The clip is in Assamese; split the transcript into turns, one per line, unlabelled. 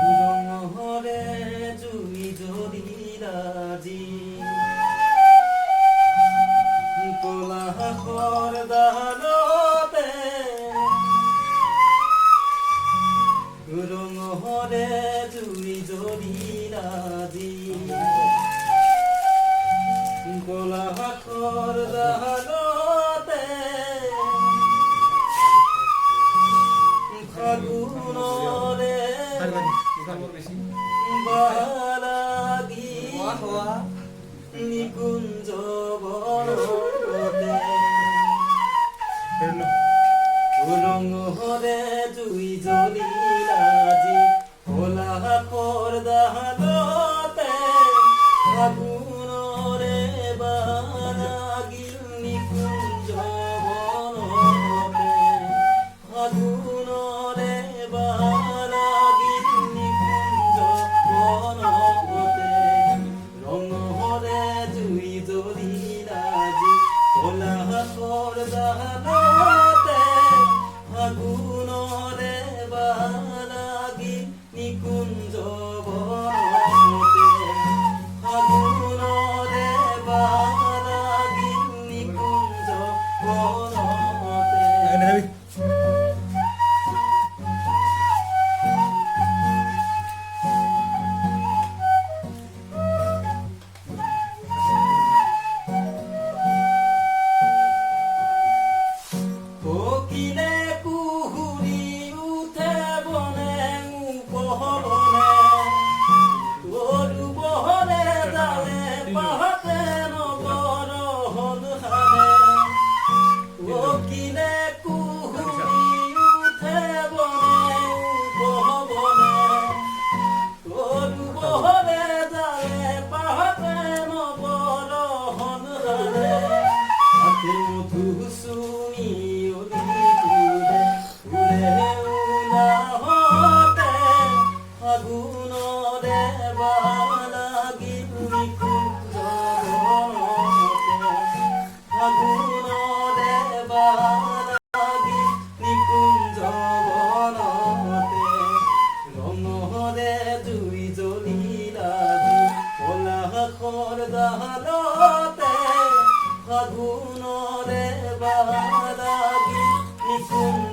রঙরে জুই জলিলাজি কোলা কর দানতে রঙরে জুই জলিলাজি কোলা কর দানতে ফাগুনরে বালাগি নিকুঞ্জ বনতে রঙরে জুই জলিলাজি কোলা পর্দাতে ফাগুনরে বালাগি নিকুঞ্জ বনতে ফাগুনরে বালাগি নিকুঞ্জ বনতে রঙরে জুই জলিলাজি কোলা পর্দাতে ফাগুনরে বালাগি নিকুঞ্জ বনতে ফাগুনরে বালাগি নিকুঞ্জ বনতে কোকিলে কুহুরি উঠে বনে উপবনে গরু বহরে জালে পাহাতে নগর হলহানে কোকিলে কুহুরি উঠে বনে উপবনে গরু বহরে জালে পাহাতে নগর হলহানে হাতে মধু শুনি ফাগুনরে বালাগি নিকুঞ্জ বনতে ফাগুনরে বালাগি নিকুঞ্জ বনতে রঙরে জুই জলিলাজি কোলা খরদালতে ফাগুনরে বালাগি নিকুঞ্জ